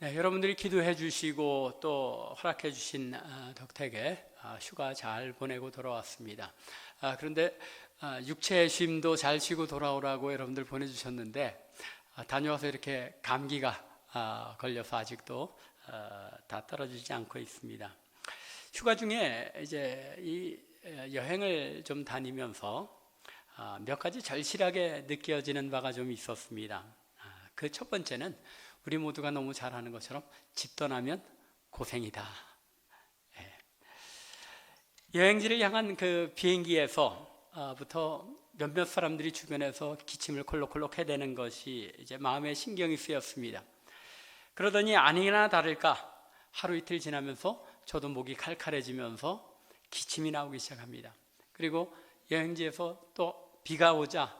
네, 여러분들이 기도해 주시고 또 허락해 주신 덕택에 휴가 잘 보내고 돌아왔습니다. 그런데 육체의 쉼도 잘 쉬고 돌아오라고 여러분들 보내주셨는데 다녀와서 이렇게 감기가 걸려서 아직도 다 떨어지지 않고 있습니다. 휴가 중에 이제 이 여행을 좀 다니면서 몇 가지 절실하게 느껴지는 바가 좀 있었습니다. 그 첫 번째는 우리 모두가 너무 잘 아는 것처럼 집 떠나면 고생이다. 여행지를 향한 그 비행기에서부터 몇몇 사람들이 주변에서 기침을 콜록콜록 해대는 것이 이제 마음에 신경이 쓰였습니다. 그러더니 아니나 다를까 하루 이틀 지나면서 저도 목이 칼칼해지면서 기침이 나오기 시작합니다. 그리고 여행지에서 또 비가 오자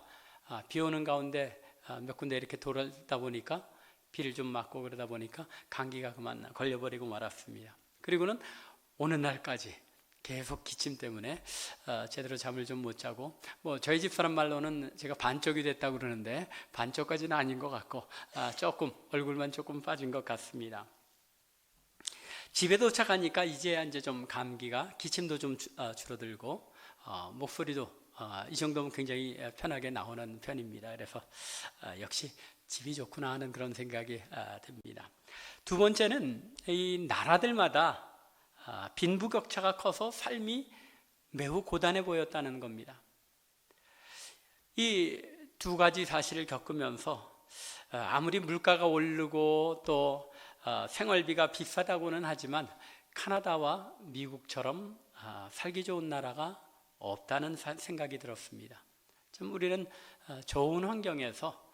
비 오는 가운데 몇 군데 이렇게 돌다 보니까 비를 좀 맞고 그러다 보니까 감기가 그만 걸려버리고 말았습니다. 그리고는 오는 날까지 계속 기침 때문에 제대로 잠을 좀 못 자고, 저희 집 사람 말로는 제가 반쪽이 됐다고 그러는데 반쪽까지는 아닌 것 같고 조금 얼굴만 조금 빠진 것 같습니다. 집에 도착하니까 이제 좀 감기가 기침도 좀 줄어들고 목소리도 이 정도면 굉장히 편하게 나오는 편입니다. 그래서 역시 집이 좋구나 하는 그런 생각이 듭니다. 두 번째는 이 나라들마다 빈부격차가 커서 삶이 매우 고단해 보였다는 겁니다. 이 두 가지 사실을 겪으면서 아무리 물가가 오르고 또 생활비가 비싸다고는 하지만 카나다와 미국처럼 살기 좋은 나라가 없다는 생각이 들었습니다. 좀 우리는 좋은 환경에서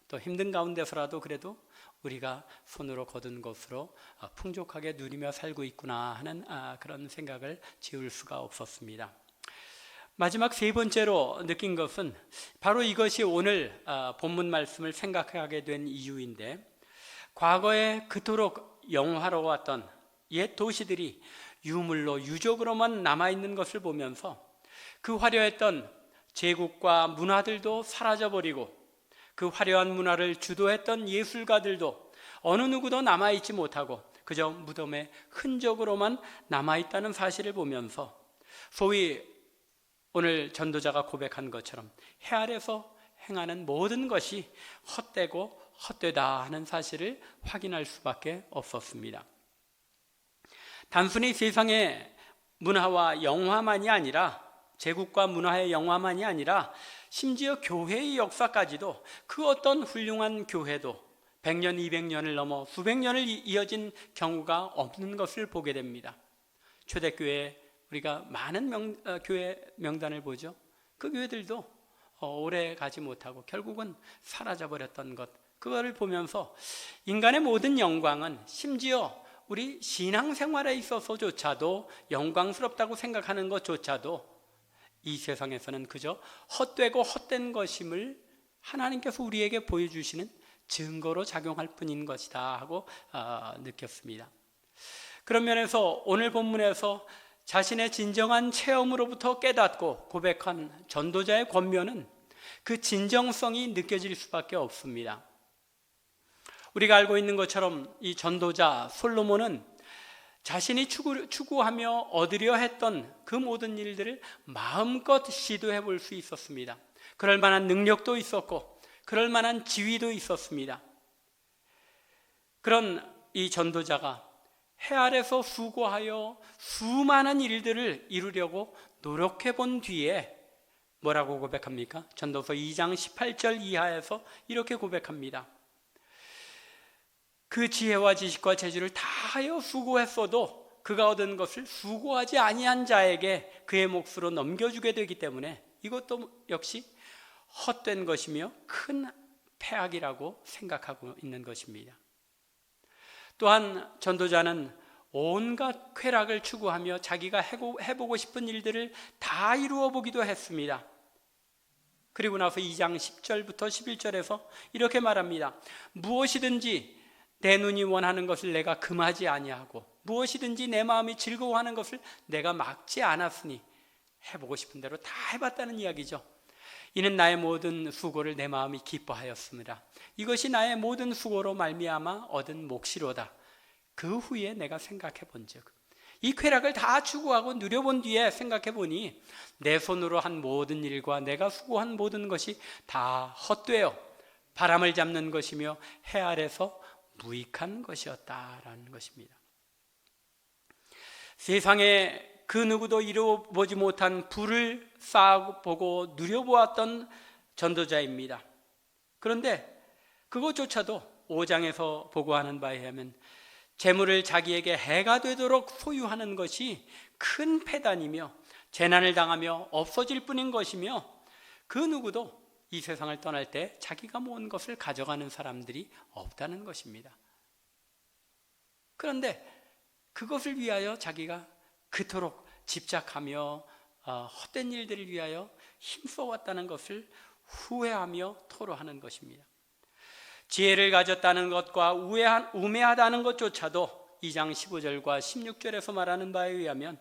또 힘든 가운데서라도 그래도 우리가 손으로 거둔 것으로 풍족하게 누리며 살고 있구나 하는 그런 생각을 지울 수가 없었습니다. 마지막 세 번째로 느낀 것은 바로 이것이 오늘 본문 말씀을 생각하게 된 이유인데, 과거에 그토록 영화로웠던 옛 도시들이 유물로 유적으로만 남아있는 것을 보면서 그 화려했던 제국과 문화들도 사라져버리고 그 화려한 문화를 주도했던 예술가들도 어느 누구도 남아있지 못하고 그저 무덤의 흔적으로만 남아있다는 사실을 보면서 소위 오늘 전도자가 고백한 것처럼 해 아래서 행하는 모든 것이 헛되고 헛되다 하는 사실을 확인할 수밖에 없었습니다. 단순히 세상의 문화와 영화만이 아니라, 제국과 문화의 영화만이 아니라 심지어 교회의 역사까지도, 그 어떤 훌륭한 교회도 100년, 200년을 넘어 수백 년을 이어진 경우가 없는 것을 보게 됩니다. 초대교회 우리가 많은 교회 명단을 보죠. 그 교회들도 오래 가지 못하고 결국은 사라져버렸던 것, 그거를 보면서 인간의 모든 영광은 심지어 우리 신앙생활에 있어서조차도 영광스럽다고 생각하는 것조차도 이 세상에서는 그저 헛되고 헛된 것임을 하나님께서 우리에게 보여주시는 증거로 작용할 뿐인 것이다 하고 느꼈습니다. 그런 면에서 오늘 본문에서 자신의 진정한 체험으로부터 깨닫고 고백한 전도자의 권면은 그 진정성이 느껴질 수밖에 없습니다. 우리가 알고 있는 것처럼 이 전도자 솔로몬은 자신이 추구하며 얻으려 했던 그 모든 일들을 마음껏 시도해 볼 수 있었습니다. 그럴 만한 능력도 있었고 그럴 만한 지위도 있었습니다. 그런 이 전도자가 해 아래서 수고하여 수많은 일들을 이루려고 노력해 본 뒤에 뭐라고 고백합니까? 전도서 2장 18절 이하에서 이렇게 고백합니다. 그 지혜와 지식과 재주를 다하여 수고했어도 그가 얻은 것을 수고하지 아니한 자에게 그의 몫으로 넘겨주게 되기 때문에 이것도 역시 헛된 것이며 큰 패악이라고 생각하고 있는 것입니다. 또한 전도자는 온갖 쾌락을 추구하며 자기가 해보고 싶은 일들을 다 이루어 보기도 했습니다. 그리고 나서 2장 10절부터 11절에서 이렇게 말합니다. 무엇이든지 내 눈이 원하는 것을 내가 금하지 아니하고 무엇이든지 내 마음이 즐거워하는 것을 내가 막지 않았으니, 해보고 싶은 대로 다 해봤다는 이야기죠. 이는 나의 모든 수고를 내 마음이 기뻐하였습니다. 이것이 나의 모든 수고로 말미암아 얻은 몫이로다. 그 후에 내가 생각해 본즉, 이 쾌락을 다 추구하고 누려본 뒤에 생각해 보니 내 손으로 한 모든 일과 내가 수고한 모든 것이 다 헛되어 바람을 잡는 것이며 해 아래서 무익한 것이었다라는 것입니다. 세상에 그 누구도 이루어보지 못한 부를 쌓아보고 누려보았던 전도자입니다. 그런데 그것조차도 5장에서 보고하는 바에 의하면 재물을 자기에게 해가 되도록 소유하는 것이 큰 패단이며 재난을 당하며 없어질 뿐인 것이며, 그 누구도 이 세상을 떠날 때 자기가 모은 것을 가져가는 사람들이 없다는 것입니다. 그런데 그것을 위하여 자기가 그토록 집착하며 헛된 일들을 위하여 힘써왔다는 것을 후회하며 토로하는 것입니다. 지혜를 가졌다는 것과 우매하다는 것조차도 2장 15절과 16절에서 말하는 바에 의하면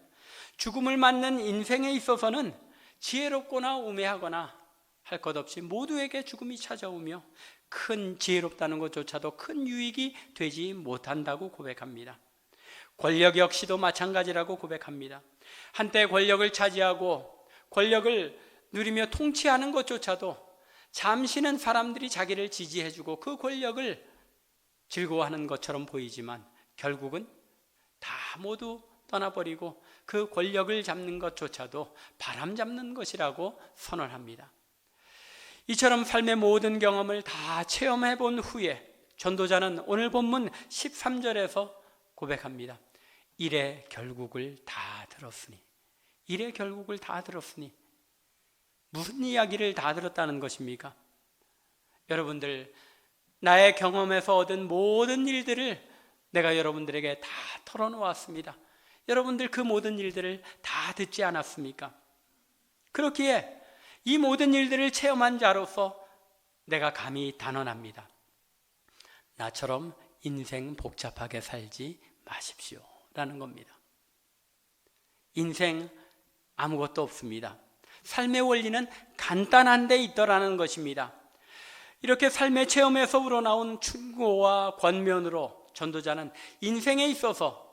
죽음을 맞는 인생에 있어서는 지혜롭거나 우매하거나 할 것 없이 모두에게 죽음이 찾아오며 큰 지혜롭다는 것조차도 큰 유익이 되지 못한다고 고백합니다. 권력 역시도 마찬가지라고 고백합니다. 한때 권력을 차지하고 권력을 누리며 통치하는 것조차도 잠시는 사람들이 자기를 지지해주고 그 권력을 즐거워하는 것처럼 보이지만 결국은 다 모두 떠나버리고 그 권력을 잡는 것조차도 바람 잡는 것이라고 선언합니다. 이처럼 삶의 모든 경험을 다 체험해 본 후에 전도자는 오늘 본문 13절에서 고백합니다. 일의 결국을 다 들었으니. 일의 결국을 다 들었으니 무슨 이야기를 다 들었다는 것입니까? 여러분들, 나의 경험에서 얻은 모든 일들을 내가 여러분들에게 다 털어놓았습니다. 여러분들 그 모든 일들을 다 듣지 않았습니까? 그렇기에 이 모든 일들을 체험한 자로서 내가 감히 단언합니다. 나처럼 인생 복잡하게 살지 마십시오 라는 겁니다. 인생 아무것도 없습니다. 삶의 원리는 간단한 데 있더라는 것입니다. 이렇게 삶의 체험에서 우러나온 충고와 권면으로 전도자는 인생에 있어서,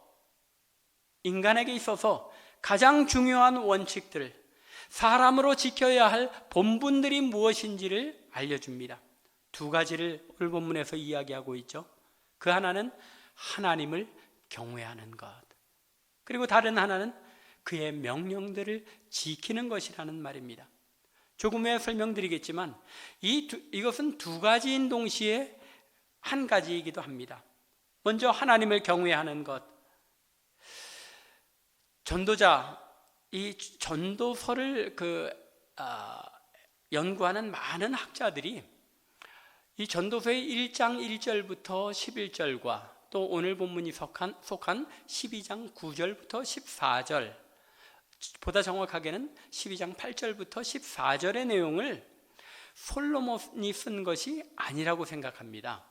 인간에게 있어서 가장 중요한 원칙들, 사람으로 지켜야 할 본분들이 무엇인지를 알려줍니다. 두 가지를 오늘 본문에서 이야기하고 있죠. 그 하나는 하나님을 경외하는 것, 그리고 다른 하나는 그의 명령들을 지키는 것이라는 말입니다. 조금 후에 설명드리겠지만 이것은 두 가지인 동시에 한 가지이기도 합니다. 먼저 하나님을 경외하는 것. 전도자, 이 전도서를 연구하는 많은 학자들이 이 전도서의 1장 1절부터 11절과 또 오늘 본문이 속한 12장 9절부터 14절, 보다 정확하게는 12장 8절부터 14절의 내용을 솔로몬이 쓴 것이 아니라고 생각합니다.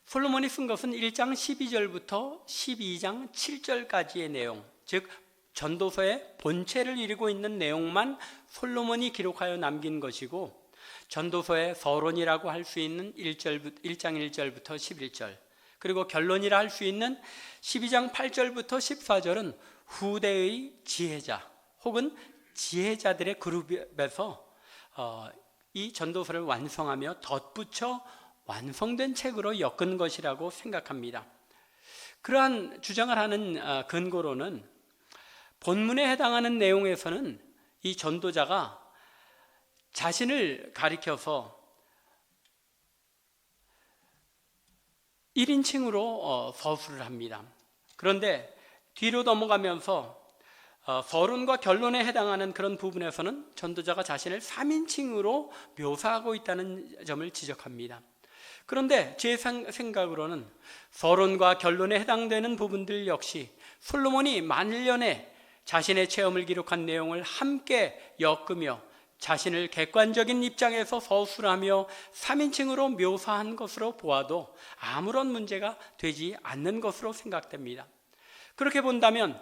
솔로몬이 쓴 것은 1장 12절부터 12장 7절까지의 내용, 즉 전도서의 본체를 이루고 있는 내용만 솔로몬이 기록하여 남긴 것이고, 전도서의 서론이라고 할 수 있는 1장 1절부터 11절, 그리고 결론이라 할 수 있는 12장 8절부터 14절은 후대의 지혜자 혹은 지혜자들의 그룹에서 이 전도서를 완성하며 덧붙여 완성된 책으로 엮은 것이라고 생각합니다. 그러한 주장을 하는 근거로는 본문에 해당하는 내용에서는 이 전도자가 자신을 가리켜서 1인칭으로 서술을 합니다. 그런데 뒤로 넘어가면서 서론과 결론에 해당하는 그런 부분에서는 전도자가 자신을 3인칭으로 묘사하고 있다는 점을 지적합니다. 그런데 제 생각으로는 서론과 결론에 해당되는 부분들 역시 솔로몬이 만일년에 자신의 체험을 기록한 내용을 함께 엮으며 자신을 객관적인 입장에서 서술하며 3인칭으로 묘사한 것으로 보아도 아무런 문제가 되지 않는 것으로 생각됩니다. 그렇게 본다면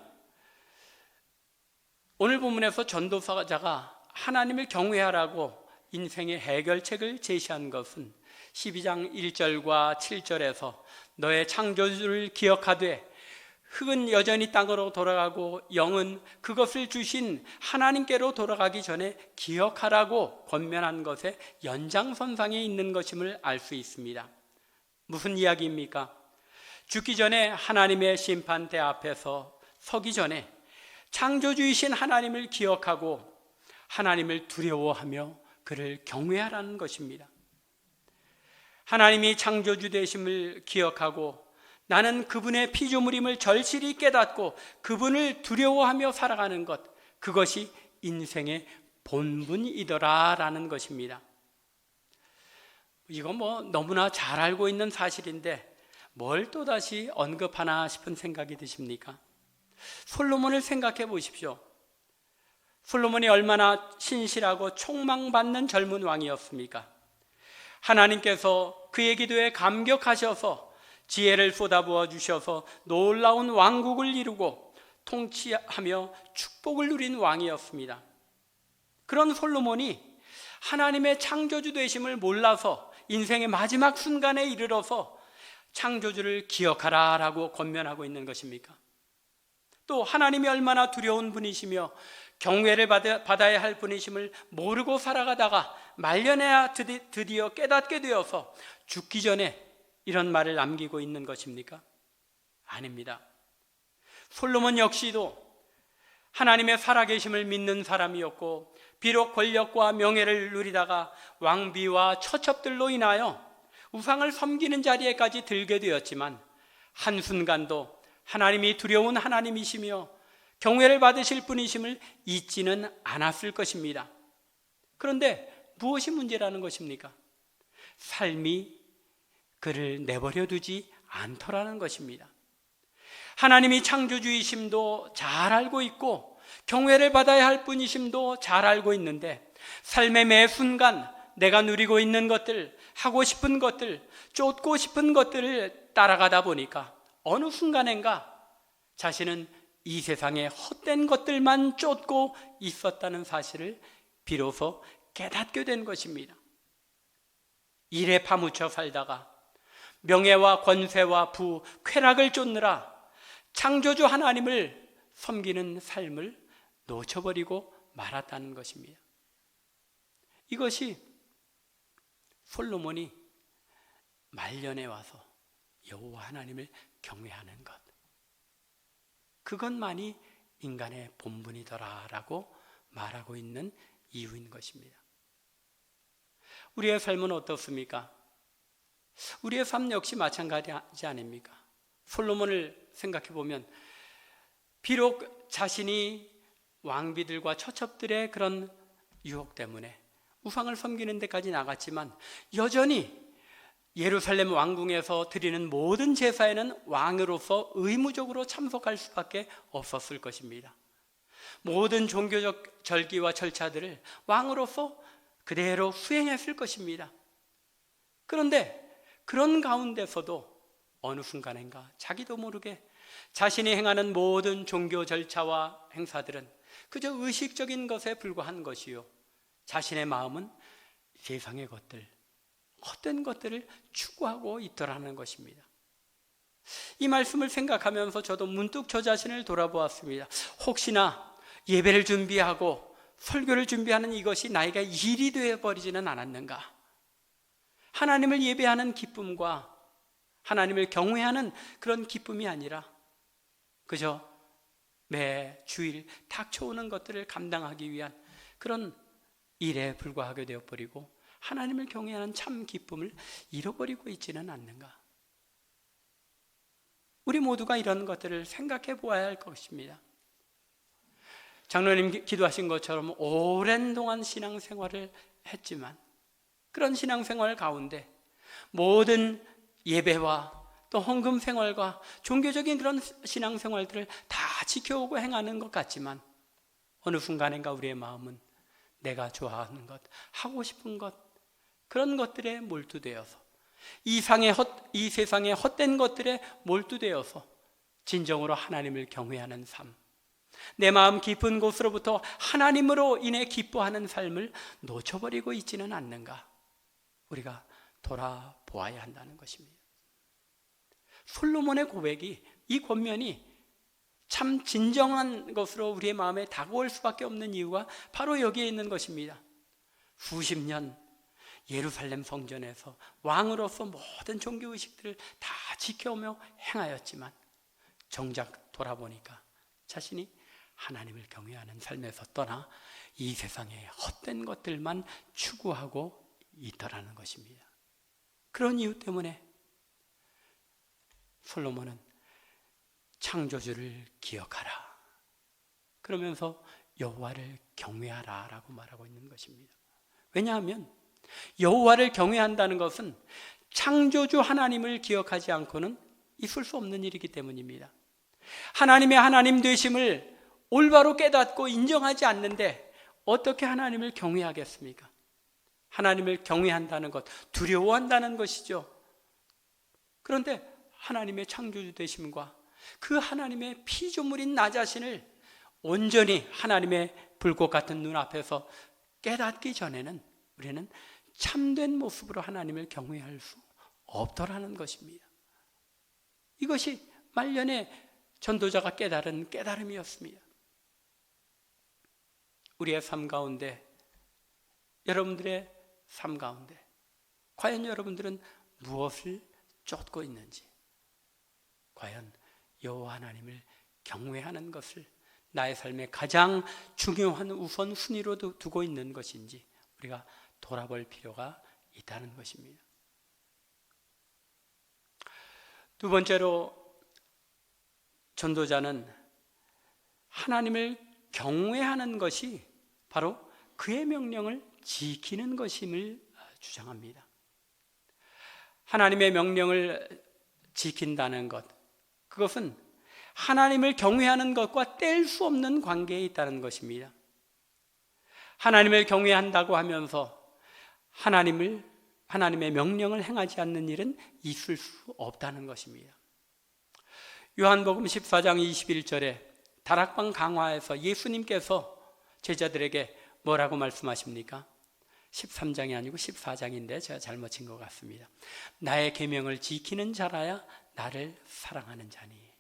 오늘 본문에서 전도자가 하나님을 경외하라고 인생의 해결책을 제시한 것은 12장 1절과 7절에서 너의 창조주를 기억하되 흙은 여전히 땅으로 돌아가고 영은 그것을 주신 하나님께로 돌아가기 전에 기억하라고 권면한 것의 연장선상에 있는 것임을 알 수 있습니다. 무슨 이야기입니까? 죽기 전에 하나님의 심판대 앞에서 서기 전에 창조주이신 하나님을 기억하고 하나님을 두려워하며 그를 경외하라는 것입니다. 하나님이 창조주 되심을 기억하고 나는 그분의 피조물임을 절실히 깨닫고 그분을 두려워하며 살아가는 것, 그것이 인생의 본분이더라라는 것입니다. 이거 너무나 잘 알고 있는 사실인데 뭘 또다시 언급하나 싶은 생각이 드십니까? 솔로몬을 생각해 보십시오. 솔로몬이 얼마나 신실하고 촉망받는 젊은 왕이었습니까? 하나님께서 그의 기도에 감격하셔서 지혜를 쏟아부어 주셔서 놀라운 왕국을 이루고 통치하며 축복을 누린 왕이었습니다. 그런 솔로몬이 하나님의 창조주 되심을 몰라서 인생의 마지막 순간에 이르러서 창조주를 기억하라 라고 권면하고 있는 것입니까? 또 하나님이 얼마나 두려운 분이시며 경외를 받아야 할 분이심을 모르고 살아가다가 말년에야 드디어 깨닫게 되어서 죽기 전에 이런 말을 남기고 있는 것입니까? 아닙니다. 솔로몬 역시도 하나님의 살아계심을 믿는 사람이었고 비록 권력과 명예를 누리다가 왕비와 처첩들로 인하여 우상을 섬기는 자리에까지 들게 되었지만 한순간도 하나님이 두려운 하나님이시며 경외를 받으실 분이심을 잊지는 않았을 것입니다. 그런데 무엇이 문제라는 것입니까? 삶이 그를 내버려 두지 않더라는 것입니다. 하나님이 창조주이심도 잘 알고 있고 경외를 받아야 할 분이심도 잘 알고 있는데 삶의 매 순간 내가 누리고 있는 것들, 하고 싶은 것들, 쫓고 싶은 것들을 따라가다 보니까 어느 순간인가 자신은 이 세상의 헛된 것들만 쫓고 있었다는 사실을 비로소 깨닫게 된 것입니다. 일에 파묻혀 살다가 명예와 권세와 부, 쾌락을 쫓느라 창조주 하나님을 섬기는 삶을 놓쳐버리고 말았다는 것입니다. 이것이 솔로몬이 말년에 와서 여호와 하나님을 경외하는 것, 그것만이 인간의 본분이더라라고 말하고 있는 이유인 것입니다. 우리의 삶은 어떻습니까? 우리의 삶 역시 마찬가지지 아닙니까? 솔로몬을 생각해 보면 비록 자신이 왕비들과 처첩들의 그런 유혹 때문에 우상을 섬기는 데까지 나갔지만 여전히 예루살렘 왕궁에서 드리는 모든 제사에는 왕으로서 의무적으로 참석할 수밖에 없었을 것입니다. 모든 종교적 절기와 절차들을 왕으로서 그대로 수행했을 것입니다. 그런데 그런 가운데서도 어느 순간인가 자기도 모르게 자신이 행하는 모든 종교 절차와 행사들은 그저 의식적인 것에 불과한 것이요, 자신의 마음은 세상의 것들, 헛된 것들을 추구하고 있더라는 것입니다. 이 말씀을 생각하면서 저도 문득 저 자신을 돌아보았습니다. 혹시나 예배를 준비하고 설교를 준비하는 이것이 나에게 일이 되어버리지는 않았는가? 하나님을 예배하는 기쁨과 하나님을 경외하는 그런 기쁨이 아니라 그저 매 주일 닥쳐오는 것들을 감당하기 위한 그런 일에 불과하게 되어버리고 하나님을 경외하는 참 기쁨을 잃어버리고 있지는 않는가? 우리 모두가 이런 것들을 생각해 보아야 할 것입니다. 장로님 기도하신 것처럼 오랜 동안 신앙생활을 했지만 그런 신앙생활 가운데 모든 예배와 또 헌금 생활과 종교적인 그런 신앙생활들을 다 지켜오고 행하는 것 같지만 어느 순간인가 우리의 마음은 내가 좋아하는 것, 하고 싶은 것, 그런 것들에 몰두되어서 이 세상의 헛된 것들에 몰두되어서 진정으로 하나님을 경외하는 삶, 내 마음 깊은 곳으로부터 하나님으로 인해 기뻐하는 삶을 놓쳐버리고 있지는 않는가? 우리가 돌아보아야 한다는 것입니다. 솔로몬의 고백이, 이 권면이 참 진정한 것으로 우리의 마음에 다가올 수밖에 없는 이유가 바로 여기에 있는 것입니다. 수십 년 예루살렘 성전에서 왕으로서 모든 종교의식들을 다 지켜오며 행하였지만 정작 돌아보니까 자신이 하나님을 경외하는 삶에서 떠나 이 세상의 헛된 것들만 추구하고 있더라는 것입니다. 그런 이유 때문에 솔로몬은 창조주를 기억하라, 그러면서 여호와를 경외하라 라고 말하고 있는 것입니다. 왜냐하면 여호와를 경외한다는 것은 창조주 하나님을 기억하지 않고는 있을 수 없는 일이기 때문입니다. 하나님의 하나님 되심을 올바로 깨닫고 인정하지 않는데 어떻게 하나님을 경외하겠습니까? 하나님을 경외한다는 것, 두려워한다는 것이죠. 그런데 하나님의 창조주 되심과 그 하나님의 피조물인 나 자신을 온전히 하나님의 불꽃 같은 눈앞에서 깨닫기 전에는 우리는 참된 모습으로 하나님을 경외할 수 없더라는 것입니다. 이것이 말년에 전도자가 깨달은 깨달음이었습니다. 우리의 삶 가운데, 여러분들의 삶 가운데 과연 여러분들은 무엇을 쫓고 있는지, 과연 여호와 하나님을 경외하는 것을 나의 삶의 가장 중요한 우선순위로 두고 있는 것인지 우리가 돌아볼 필요가 있다는 것입니다. 두 번째로, 전도자는 하나님을 경외하는 것이 바로 그의 명령을 지키는 것임을 주장합니다. 하나님의 명령을 지킨다는 것, 그것은 하나님을 경외하는 것과 뗄 수 없는 관계에 있다는 것입니다. 하나님을 경외한다고 하면서 하나님의 명령을 행하지 않는 일은 있을 수 없다는 것입니다. 요한복음 14장 21절에 다락방 강화에서 예수님께서 제자들에게 뭐라고 말씀하십니까? 13장이 아니고 14장인데 제가 잘못 친 것 같습니다. 나의 계명을 지키는 자라야 나를 사랑하는 자니.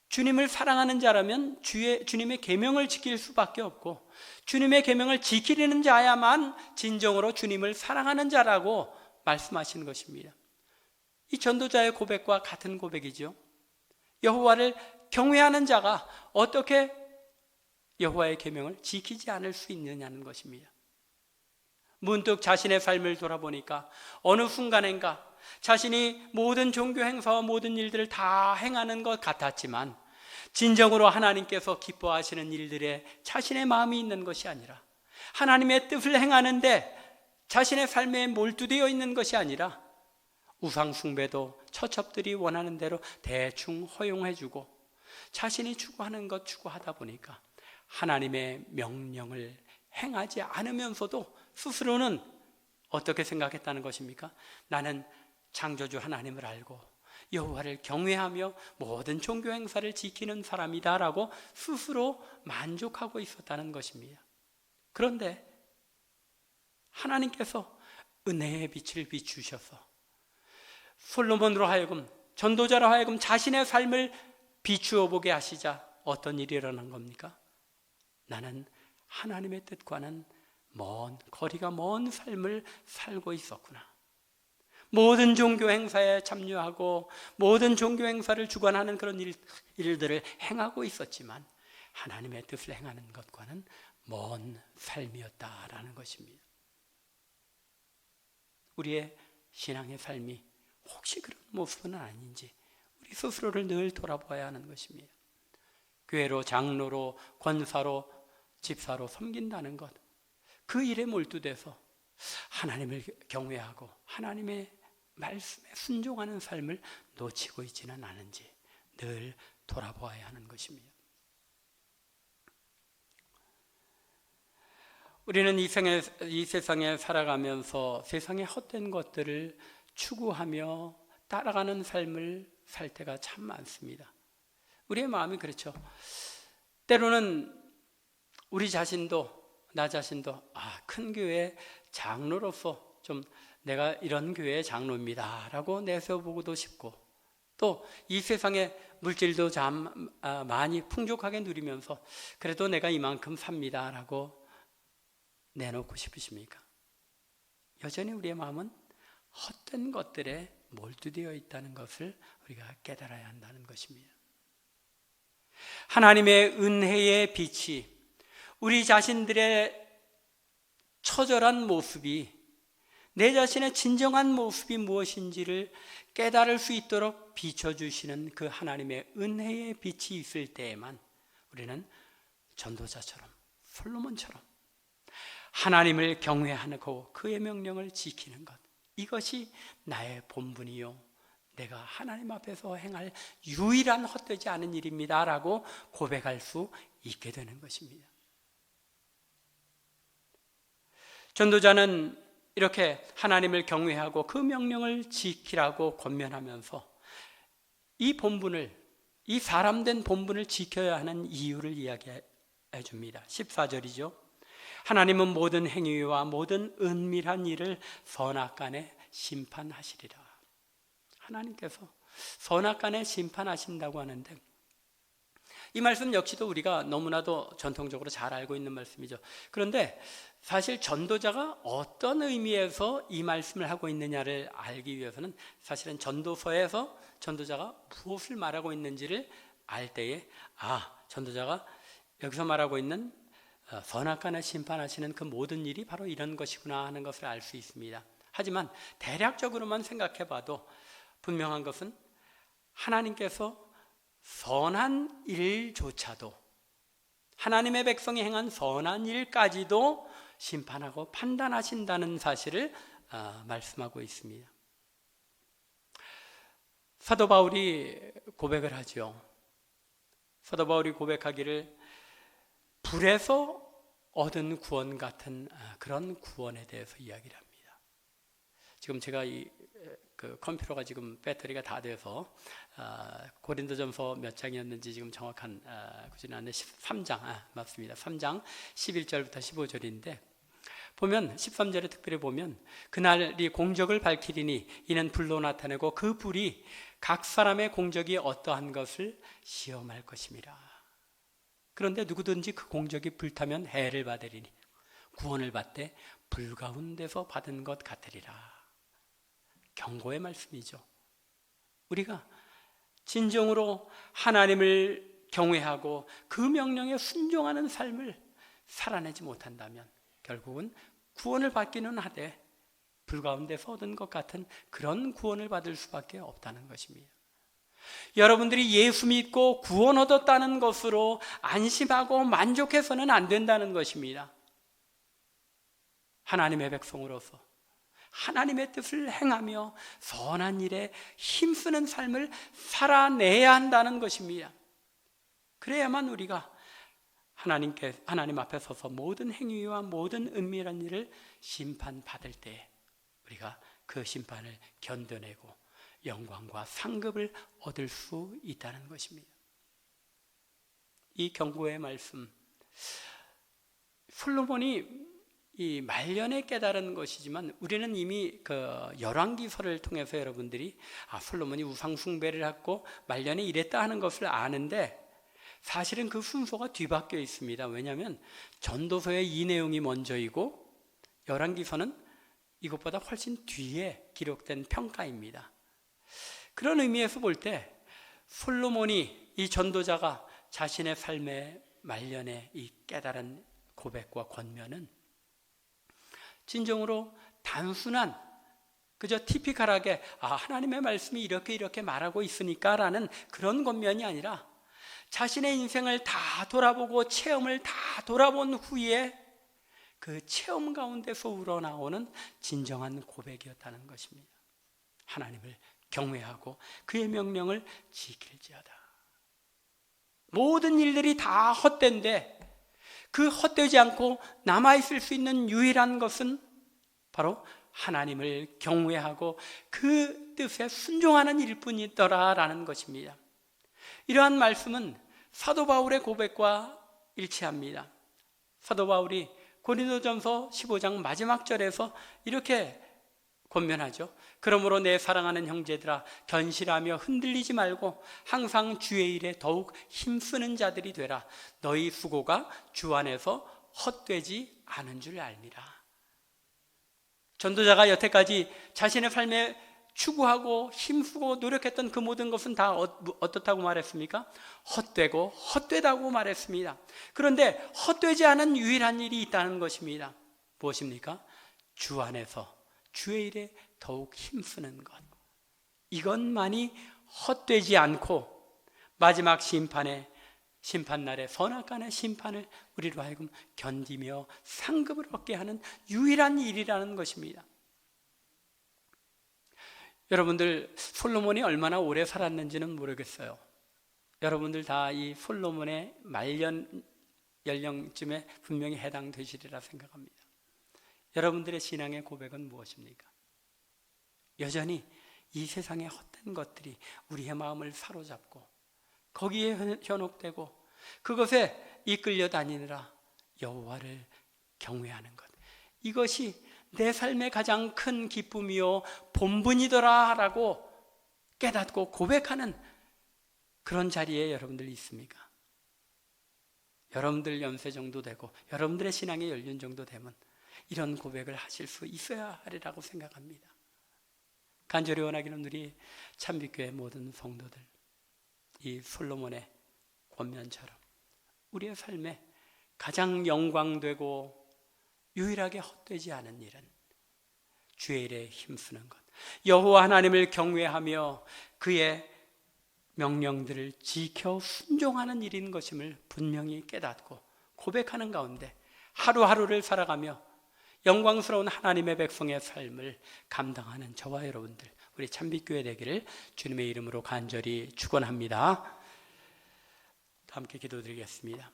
주님을 사랑하는 자라면 주님의 계명을 지킬 수밖에 없고, 주님의 계명을 지키려는 자야만 진정으로 주님을 사랑하는 자라고 말씀하시는 것입니다. 이 전도자의 고백과 같은 고백이죠. 여호와를 경외하는 자가 어떻게 여호와의 계명을 지키지 않을 수 있느냐는 것입니다. 문득 자신의 삶을 돌아보니까 어느 순간인가 자신이 모든 종교 행사와 모든 일들을 다 행하는 것 같았지만 진정으로 하나님께서 기뻐하시는 일들에 자신의 마음이 있는 것이 아니라, 하나님의 뜻을 행하는데 자신의 삶에 몰두되어 있는 것이 아니라 우상 숭배도 처첩들이 원하는 대로 대충 허용해주고 자신이 추구하는 것 추구하다 보니까 하나님의 명령을 행하지 않으면서도 스스로는 어떻게 생각했다는 것입니까? 나는 창조주 하나님을 알고 여호와를 경외하며 모든 종교 행사를 지키는 사람이다라고 스스로 만족하고 있었다는 것입니다. 그런데 하나님께서 은혜의 빛을 비추셔서 솔로몬으로 하여금, 전도자로 하여금 자신의 삶을 비추어 보게 하시자 어떤 일이 일어난 겁니까? 나는 하나님의 뜻과는 거리가 먼 삶을 살고 있었구나. 모든 종교 행사에 참여하고 모든 종교 행사를 주관하는 그런 일들을 행하고 있었지만 하나님의 뜻을 행하는 것과는 먼 삶이었다라는 것입니다. 우리의 신앙의 삶이 혹시 그런 모습은 아닌지 우리 스스로를 늘 돌아봐야 하는 것입니다. 교회로, 장로로, 권사로, 집사로 섬긴다는 것, 그 일에 몰두돼서 하나님을 경외하고 하나님의 말씀에 순종하는 삶을 놓치고 있지는 않은지 늘 돌아보아야 하는 것입니다. 우리는 이 세상에 살아가면서 세상의 헛된 것들을 추구하며 따라가는 삶을 살 때가 참 많습니다. 우리의 마음이 그렇죠. 때로는 우리 자신도, 나 자신도 큰 교회 장로로서 좀 내가 이런 교회의 장로입니다 라고 내세워보고도 싶고, 또 이 세상에 물질도 참 많이 풍족하게 누리면서 그래도 내가 이만큼 삽니다 라고 내놓고 싶으십니까? 여전히 우리의 마음은 헛된 것들에 몰두되어 있다는 것을 우리가 깨달아야 한다는 것입니다. 하나님의 은혜의 빛이 우리 자신들의 처절한 모습이, 내 자신의 진정한 모습이 무엇인지를 깨달을 수 있도록 비춰주시는 그 하나님의 은혜의 빛이 있을 때에만 우리는 전도자처럼, 솔로몬처럼 하나님을 경외하고 그의 명령을 지키는 것, 이것이 나의 본분이요 내가 하나님 앞에서 행할 유일한 헛되지 않은 일입니다 라고 고백할 수 있게 되는 것입니다. 전도자는 이렇게 하나님을 경외하고 그 명령을 지키라고 권면하면서 이 본분을, 이 사람된 본분을 지켜야 하는 이유를 이야기해 줍니다. 14절이죠. 하나님은 모든 행위와 모든 은밀한 일을 선악간에 심판하시리라. 하나님께서 선악간에 심판하신다고 하는데, 이 말씀 역시도 우리가 너무나도 전통적으로 잘 알고 있는 말씀이죠. 그런데 사실 전도자가 어떤 의미에서 이 말씀을 하고 있느냐를 알기 위해서는 사실은 전도서에서 전도자가 무엇을 말하고 있는지를 알 때에 전도자가 여기서 말하고 있는 선악간에 심판하시는 그 모든 일이 바로 이런 것이구나 하는 것을 알 수 있습니다. 하지만 대략적으로만 생각해 봐도 분명한 것은 하나님께서 선한 일조차도, 하나님의 백성이 행한 선한 일까지도 심판하고 판단하신다는 사실을 말씀하고 있습니다. 사도 바울이 고백을 하죠. 사도 바울이 고백하기를 불에서 얻은 구원 같은 그런 구원에 대해서 이야기를 합니다. 지금 제가 그 컴퓨터가 지금 배터리가 다 돼서 고린도전서 몇 장이었는지 지금 정확한 구절은 안 돼. 13장 맞습니다. 3장 11절부터 15절인데 보면 13절에 특별히 보면 그날이 공적을 밝히리니 이는 불로 나타내고 그 불이 각 사람의 공적이 어떠한 것을 시험할 것임이라. 그런데 누구든지 그 공적이 불타면 해를 받으리니 구원을 받되 불 가운데서 받은 것 같으리라. 경고의 말씀이죠. 우리가 진정으로 하나님을 경외하고 그 명령에 순종하는 삶을 살아내지 못한다면 결국은 구원을 받기는 하되 불 가운데서 얻은 것 같은 그런 구원을 받을 수밖에 없다는 것입니다. 여러분들이 예수 믿고 구원 얻었다는 것으로 안심하고 만족해서는 안 된다는 것입니다. 하나님의 백성으로서 하나님의 뜻을 행하며 선한 일에 힘쓰는 삶을 살아내야 한다는 것입니다. 그래야만 우리가 하나님 앞에 서서 모든 행위와 모든 은밀한 일을 심판받을 때 우리가 그 심판을 견뎌내고 영광과 상급을 얻을 수 있다는 것입니다. 이 경고의 말씀, 솔로몬이 이 말년에 깨달은 것이지만 우리는 이미 그 열왕기서를 통해서 여러분들이 솔로몬이 우상 숭배를 했고 말년에 이랬다 하는 것을 아는데 사실은 그 순서가 뒤바뀌어 있습니다. 왜냐하면 전도서에 이 내용이 먼저이고 열왕기서는 이것보다 훨씬 뒤에 기록된 평가입니다. 그런 의미에서 볼 때 솔로몬이, 이 전도자가 자신의 삶의 말년에 이 깨달은 고백과 권면은 진정으로 단순한 그저 티피컬하게 하나님의 말씀이 이렇게 말하고 있으니까 라는 그런 권면이 아니라 자신의 인생을 다 돌아보고 체험을 다 돌아본 후에 그 체험 가운데서 우러나오는 진정한 고백이었다는 것입니다. 하나님을 경외하고 그의 명령을 지킬지어다. 모든 일들이 다 헛된데 그 헛되지 않고 남아있을 수 있는 유일한 것은 바로 하나님을 경외하고 그 뜻에 순종하는 일뿐이더라라는 것입니다. 이러한 말씀은 사도 바울의 고백과 일치합니다. 사도 바울이 고린도전서 15장 마지막 절에서 이렇게 권면하죠. 그러므로 내 사랑하는 형제들아, 견실하며 흔들리지 말고 항상 주의 일에 더욱 힘쓰는 자들이 되라. 너희 수고가 주 안에서 헛되지 않은 줄 알미라. 전도자가 여태까지 자신의 삶에 추구하고 힘쓰고 노력했던 그 모든 것은 다 어떻다고 말했습니까? 헛되고 헛되다고 말했습니다. 그런데 헛되지 않은 유일한 일이 있다는 것입니다. 무엇입니까? 주 안에서 주의 일에 더욱 힘쓰는 것. 이것만이 헛되지 않고 마지막 심판날의 선악간의 심판을 우리로 하여금 견디며 상급을 얻게 하는 유일한 일이라는 것입니다. 여러분들, 솔로몬이 얼마나 오래 살았는지는 모르겠어요. 여러분들 다 이 솔로몬의 말년 연령쯤에 분명히 해당되시리라 생각합니다. 여러분들의 신앙의 고백은 무엇입니까? 여전히 이 세상의 헛된 것들이 우리의 마음을 사로잡고 거기에 현혹되고 그것에 이끌려 다니느라 여호와를 경외하는 것, 이것이 내 삶의 가장 큰 기쁨이요 본분이더라 라고 깨닫고 고백하는 그런 자리에 여러분들이 있습니까? 여러분들 연세 정도 되고 여러분들의 신앙의 연륜 정도 되면 이런 고백을 하실 수 있어야 하리라고 생각합니다. 간절히 원하기는 우리 참빛교회 모든 성도들, 이 솔로몬의 권면처럼 우리의 삶에 가장 영광되고 유일하게 헛되지 않은 일은 주의 일에 힘쓰는 것, 여호와 하나님을 경외하며 그의 명령들을 지켜 순종하는 일인 것임을 분명히 깨닫고 고백하는 가운데 하루하루를 살아가며 영광스러운 하나님의 백성의 삶을 감당하는 저와 여러분들, 우리 참빛교회 되기를 주님의 이름으로 간절히 축원합니다. 함께 기도드리겠습니다.